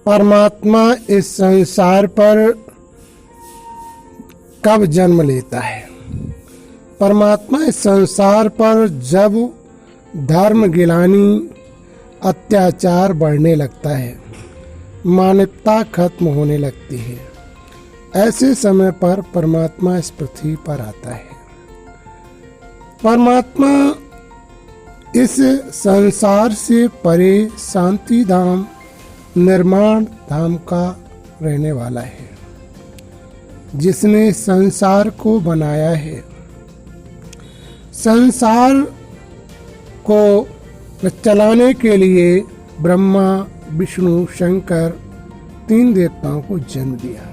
परमात्मा इस संसार पर कब जन्म लेता है? परमात्मा इस संसार पर जब धर्म गिलानी, अत्याचार बढ़ने लगता है, मानवता खत्म होने लगती है, ऐसे समय पर परमात्मा इस पृथ्वी पर आता है। परमात्मा इस संसार से परे शांति धाम, निर्माण धाम का रहने वाला है, जिसने संसार को बनाया है। संसार को चलाने के लिए ब्रह्मा, विष्णु, शंकर 3 देवताओं को जन्म दिया।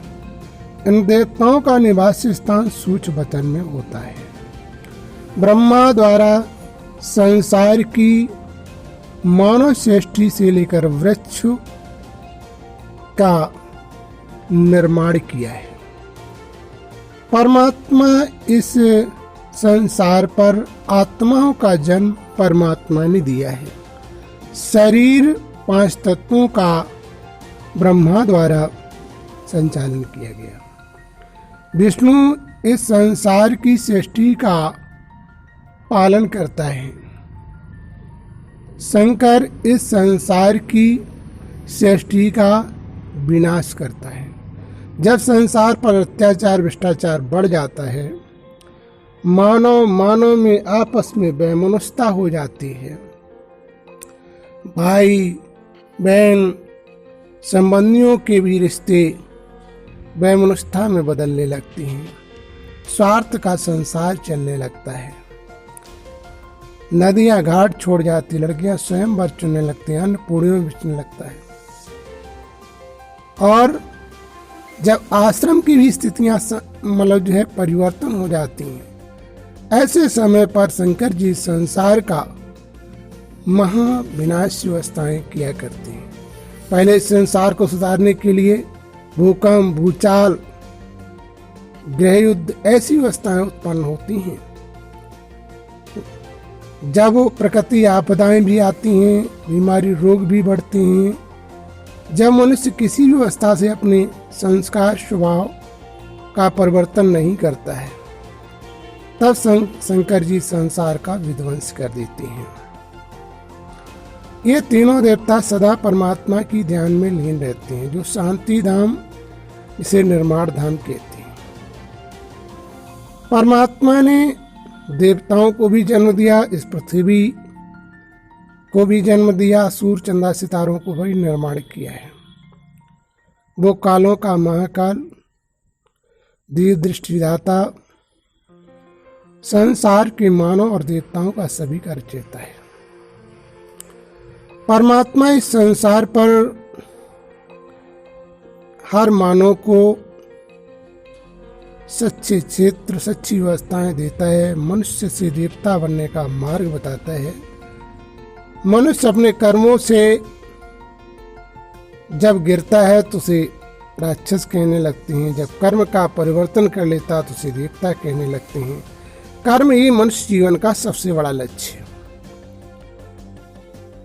इन देवताओं का निवास स्थान सूक्ष्म वतन में होता है। ब्रह्मा द्वारा संसार की मानव सृष्टि से लेकर वृक्ष का निर्माण किया है। परमात्मा इस संसार पर आत्माओं का जन्म परमात्मा ने दिया है। शरीर 5 तत्वों का ब्रह्मा द्वारा संचालन किया गया। विष्णु इस संसार की सृष्टि का पालन करता है। शंकर इस संसार की सृष्टि का विनाश करता है। जब संसार पर अत्याचार, भ्रष्टाचार बढ़ जाता है, मानव में आपस में वैमनस्यता हो जाती है, भाई बहन संबंधियों के भी रिश्ते वैमनस्यता में बदलने लगती हैं, स्वार्थ का संसार चलने लगता है, नदियां घाट छोड़ जाती, लड़कियां स्वयंवर चुनने लगती हैं, अन्न पूड़ियों में बिचने लगता है। और जब आश्रम की भी स्थितियां परिवर्तन हो जाती हैं, ऐसे समय पर शंकर जी संसार का महाविनाश व्यवस्थाएं किया करते हैं। पहले संसार को सुधारने के लिए भूकंप, भूचाल, गृह युद्ध ऐसी व्यवस्थाएं उत्पन्न होती हैं। जब वो प्रकृति आपदाएं भी आती हैं, बीमारी, रोग भी बढ़ते हैं, जब मनुष्य किसी भी अवस्था से अपने संस्कार, स्वभाव का परिवर्तन नहीं करता है, तब शंकर जी संसार का विध्वंस कर देते हैं। ये तीनों देवता सदा परमात्मा की ध्यान में लीन रहते हैं, जो शांति धाम, इसे निर्माण धाम कहते हैं। परमात्मा ने देवताओं को भी जन्म दिया, इस पृथ्वी को भी जन्म दिया, सूर्य, चंद्र, सितारों को भी निर्माण किया है। वो कालों का महाकाल, दीर्घ दृष्टि विधाता, संसार के मानव और देवताओं का सभी का रचयिता है। परमात्मा इस संसार पर हर मानव को सच्चे क्षेत्र, सच्ची व्यवस्थाएं देता है, मनुष्य से देवता बनने का मार्ग बताता है। मनुष्य अपने कर्मों से जब गिरता है तो उसे राक्षस कहने लगते हैं, जब कर्म का परिवर्तन कर लेता तो उसे देवता कहने लगते हैं। कर्म ही मनुष्य जीवन का सबसे बड़ा लक्ष्य है।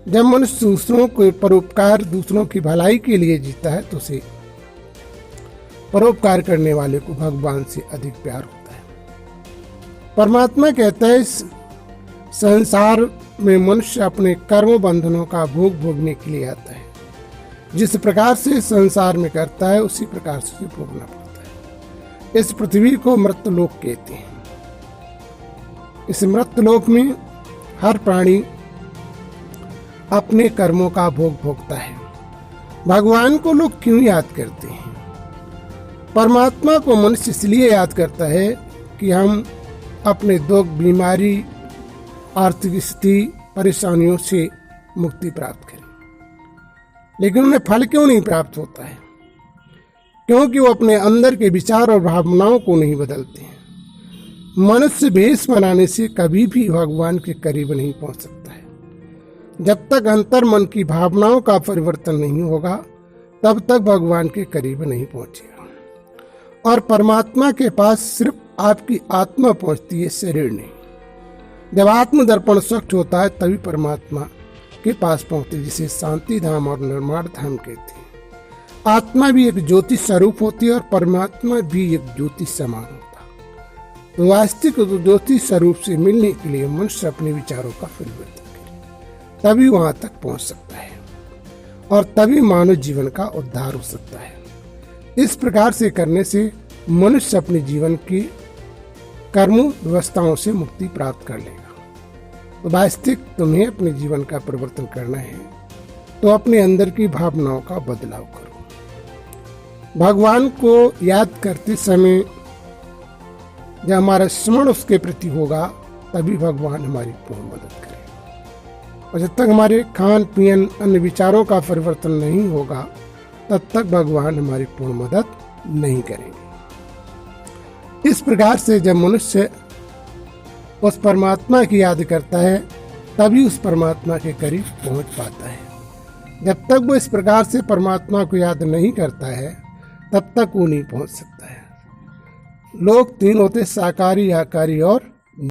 जब मनुष्य दूसरों को परोपकार, दूसरों की भलाई के लिए जीता है तो उसे परोपकार करने वाले को भगवान से अधिक प्यार होता है। परमात्मा कहता है, इस संसार में मनुष्य अपने कर्म बंधनों का भोग भोगने के लिए आता है। जिस प्रकार से संसार में करता है, उसी प्रकार से उसे भोगना पड़ता है। इस पृथ्वी को मृतलोक कहते हैं। इस मृतलोक में हर प्राणी अपने कर्मों का भोग भोगता है। भगवान को लोग क्यों याद करते हैं? परमात्मा को मनुष्य इसलिए याद करता है कि हम अपने दुख, बीमारी, आर्थिक स्थिति, परेशानियों से मुक्ति प्राप्त करें। लेकिन उन्हें फल क्यों नहीं प्राप्त होता है? क्योंकि वो अपने अंदर के विचार और भावनाओं को नहीं बदलते हैं। मनुष्य भेष बनाने से कभी भी भगवान के करीब नहीं पहुंच सकता है। जब तक अंतर मन की भावनाओं का परिवर्तन नहीं होगा, तब तक भगवान के करीब नहीं पहुंचेगा। और परमात्मा के पास सिर्फ आपकी आत्मा पहुंचती है, शरीर नहीं। जब आत्मदर्पण स्वच्छ होता है तभी परमात्मा के पास पहुंचते, जिसे शांति धाम और निर्माण धाम कहते हैं। आत्मा भी एक ज्योति स्वरूप होती है और परमात्मा भी एक ज्योति समान होता है। तो वास्तविक ज्योति स्वरूप से मिलने के लिए मनुष्य अपने विचारों का परिवर्तन करे, तभी वहां तक पहुंच सकता है और तभी मानव जीवन का उद्धार हो सकता है। इस प्रकार से करने से मनुष्य अपने जीवन की कर्म व्यवस्थाओं से मुक्ति प्राप्त कर लेगा। तो वास्तविक तुम्हें अपने जीवन का परिवर्तन करना है तो अपने अंदर की भावनाओं का बदलाव करो। भगवान को याद करते समय जब हमारा स्मरण उसके प्रति होगा तभी भगवान हमारी पूर्ण मदद करेगा। और जब तक हमारे खान पीन अन्य विचारों का परिवर्तन नहीं होगा तब तक भगवान हमारी पूर्ण मदद नहीं करेंगे। इस प्रकार से जब मनुष्य उस परमात्मा की याद करता है तभी उस परमात्मा के करीब पहुंच पाता है। जब तक वो इस प्रकार से परमात्मा को याद नहीं करता है तब तक वो नहीं पहुंच सकता है। लोग तीन होते, साकारी, आकारी और